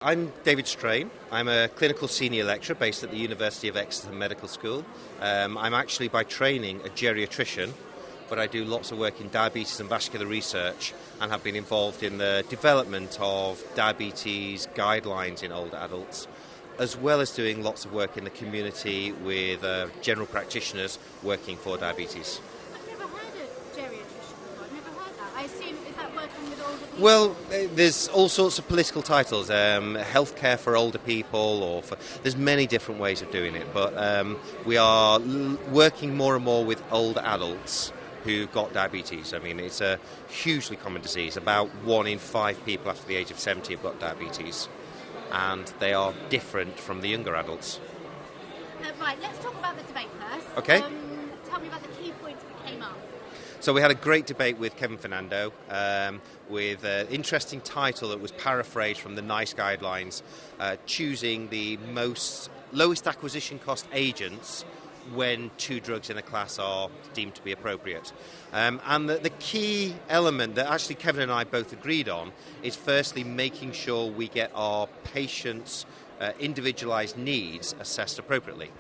I'm David Strain. I'm a clinical senior lecturer based at the University of Exeter Medical School. I'm actually by training a geriatrician, but I do lots of work in diabetes and vascular research and have been involved in the development of diabetes guidelines in older adults, as well as doing lots of work in the community with general practitioners working for diabetes. I've never heard of geriatrician before. I've never heard that. I assume, is that working with older people? Well, there's all sorts of political titles, healthcare for older people, there's many different ways of doing it, but we are working more and more with older adults who've got diabetes. I mean, it's a hugely common disease. About 1 in 5 people after the age of 70 have got diabetes, and they are different from the younger adults. Right, let's talk about the debate first. Okay. Tell me about the key points that came up. So we had a great debate with Kevin Fernando with an interesting title that was paraphrased from the NICE guidelines, choosing the lowest acquisition cost agents when 2 drugs in a class are deemed to be appropriate. And the key element that actually Kevin and I both agreed on is firstly making sure we get our patients' individualised needs assessed appropriately.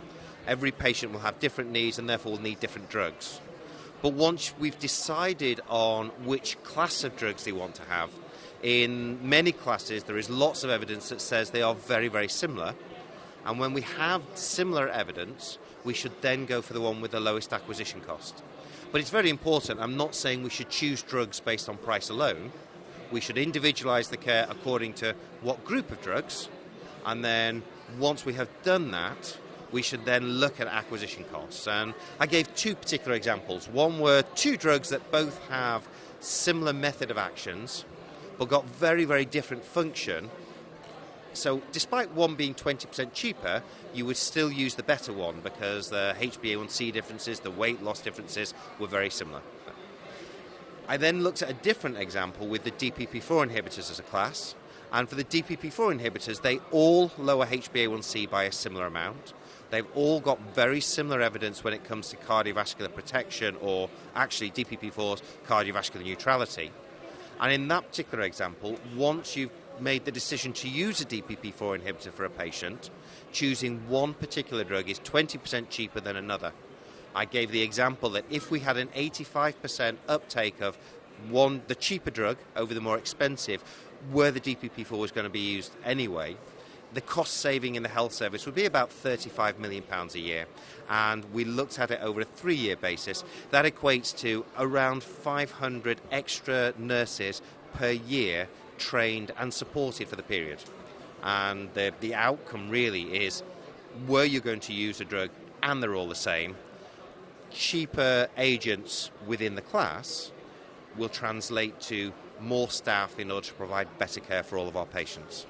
Every patient will have different needs and therefore will need different drugs. But once we've decided on which class of drugs they want to have, in many classes there is lots of evidence that says they are very, very similar. And when we have similar evidence, we should then go for the one with the lowest acquisition cost. But it's very important. I'm not saying we should choose drugs based on price alone. We should individualise the care according to what group of drugs. And then once we have done that, we should then look at acquisition costs. And I gave 2 particular examples. One were 2 drugs that both have similar method of actions, but got very, very different function. So despite one being 20% cheaper, you would still use the better one because the HbA1c differences, the weight loss differences were very similar. I then looked at a different example with the DPP4 inhibitors as a class. And for the DPP4 inhibitors, they all lower HbA1c by a similar amount. They've all got very similar evidence when it comes to cardiovascular protection, or actually DPP4's cardiovascular neutrality. And in that particular example, once you've made the decision to use a DPP4 inhibitor for a patient, choosing one particular drug is 20% cheaper than another. I gave the example that if we had an 85% uptake of the cheaper drug over the more expensive, where the DPP4 was going to be used anyway, the cost saving in the health service would be about £35 million a year. And we looked at it over a 3-year basis. That equates to around 500 extra nurses per year trained and supported for the period. And the outcome really is, were you going to use a drug and they're all the same, cheaper agents within the class will translate to more staff in order to provide better care for all of our patients.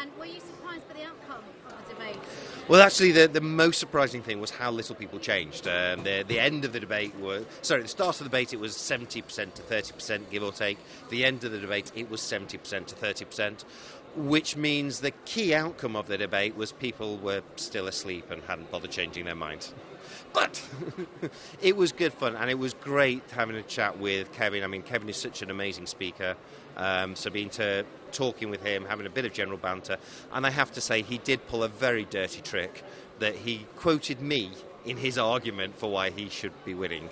And were you surprised by the outcome of the debate? Well, actually, the most surprising thing was how little people changed. The end of the debate at the start of the debate it was 70% to 30%, give or take. The end of the debate it was 70% to 30%, which means the key outcome of the debate was people were still asleep and hadn't bothered changing their minds. But it was good fun, and it was great having a chat with Kevin. I mean, Kevin is such an amazing speaker, so talking with him, having a bit of general banter, and I have to say he did pull a very dirty trick that he quoted me in his argument for why he should be winning.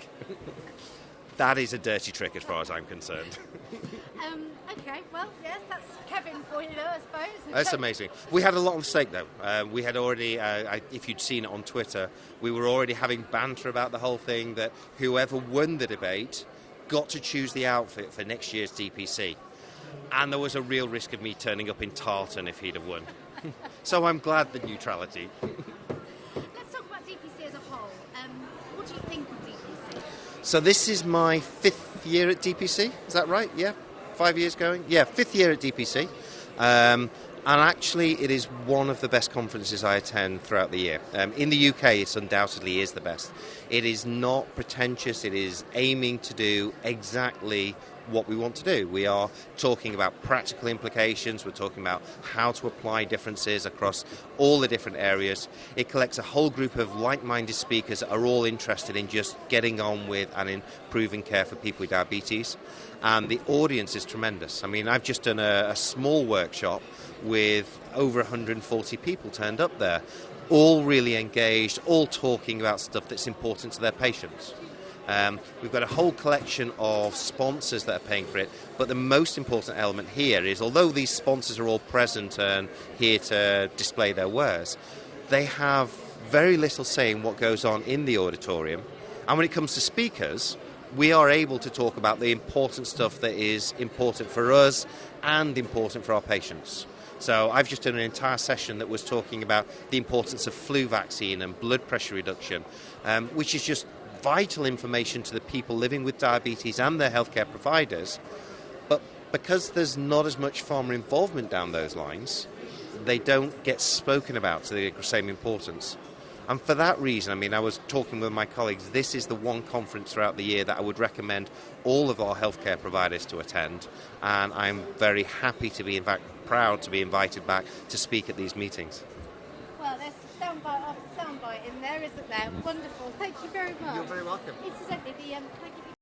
That is a dirty trick as far as I'm concerned. Okay, well, yes, that's Kevin for you, I suppose. That's amazing. We had a lot on stake, though. We had already, if you'd seen it on Twitter, we were already having banter about the whole thing, that whoever won the debate got to choose the outfit for next year's DPC. And there was a real risk of me turning up in tartan if he'd have won. So I'm glad the neutrality. Let's talk about DPC as a whole. What do you think of DPC? So this is my 5th year at DPC, is that right? Yeah? 5 years going? Yeah, 5th year at DPC. And actually it is one of the best conferences I attend throughout the year. In the UK it undoubtedly is the best. It is not pretentious, it is aiming to do exactly what we want to do. We are talking about practical implications, we're talking about how to apply differences across all the different areas. It collects a whole group of like-minded speakers that are all interested in just getting on with and improving care for people with diabetes. And the audience is tremendous. I mean, I've just done a small workshop with over 140 people turned up there, all really engaged, all talking about stuff that's important to their patients. We've got a whole collection of sponsors that are paying for it, but the most important element here is, although these sponsors are all present and here to display their wares, they have very little say in what goes on in the auditorium. And when it comes to speakers, we are able to talk about the important stuff that is important for us and important for our patients. So I've just done an entire session that was talking about the importance of flu vaccine and blood pressure reduction, which is just vital information to the people living with diabetes and their healthcare providers. But because there's not as much pharma involvement down those lines, they don't get spoken about to the same importance. And for that reason, I mean, I was talking with my colleagues, this is the one conference throughout the year that I would recommend all of our healthcare providers to attend. And I'm very happy to be, in fact, proud to be invited back to speak at these meetings. Well, there's soundbite after soundbite in there, isn't there? Wonderful. Thank you very much. You're very welcome. Incidentally, thank you.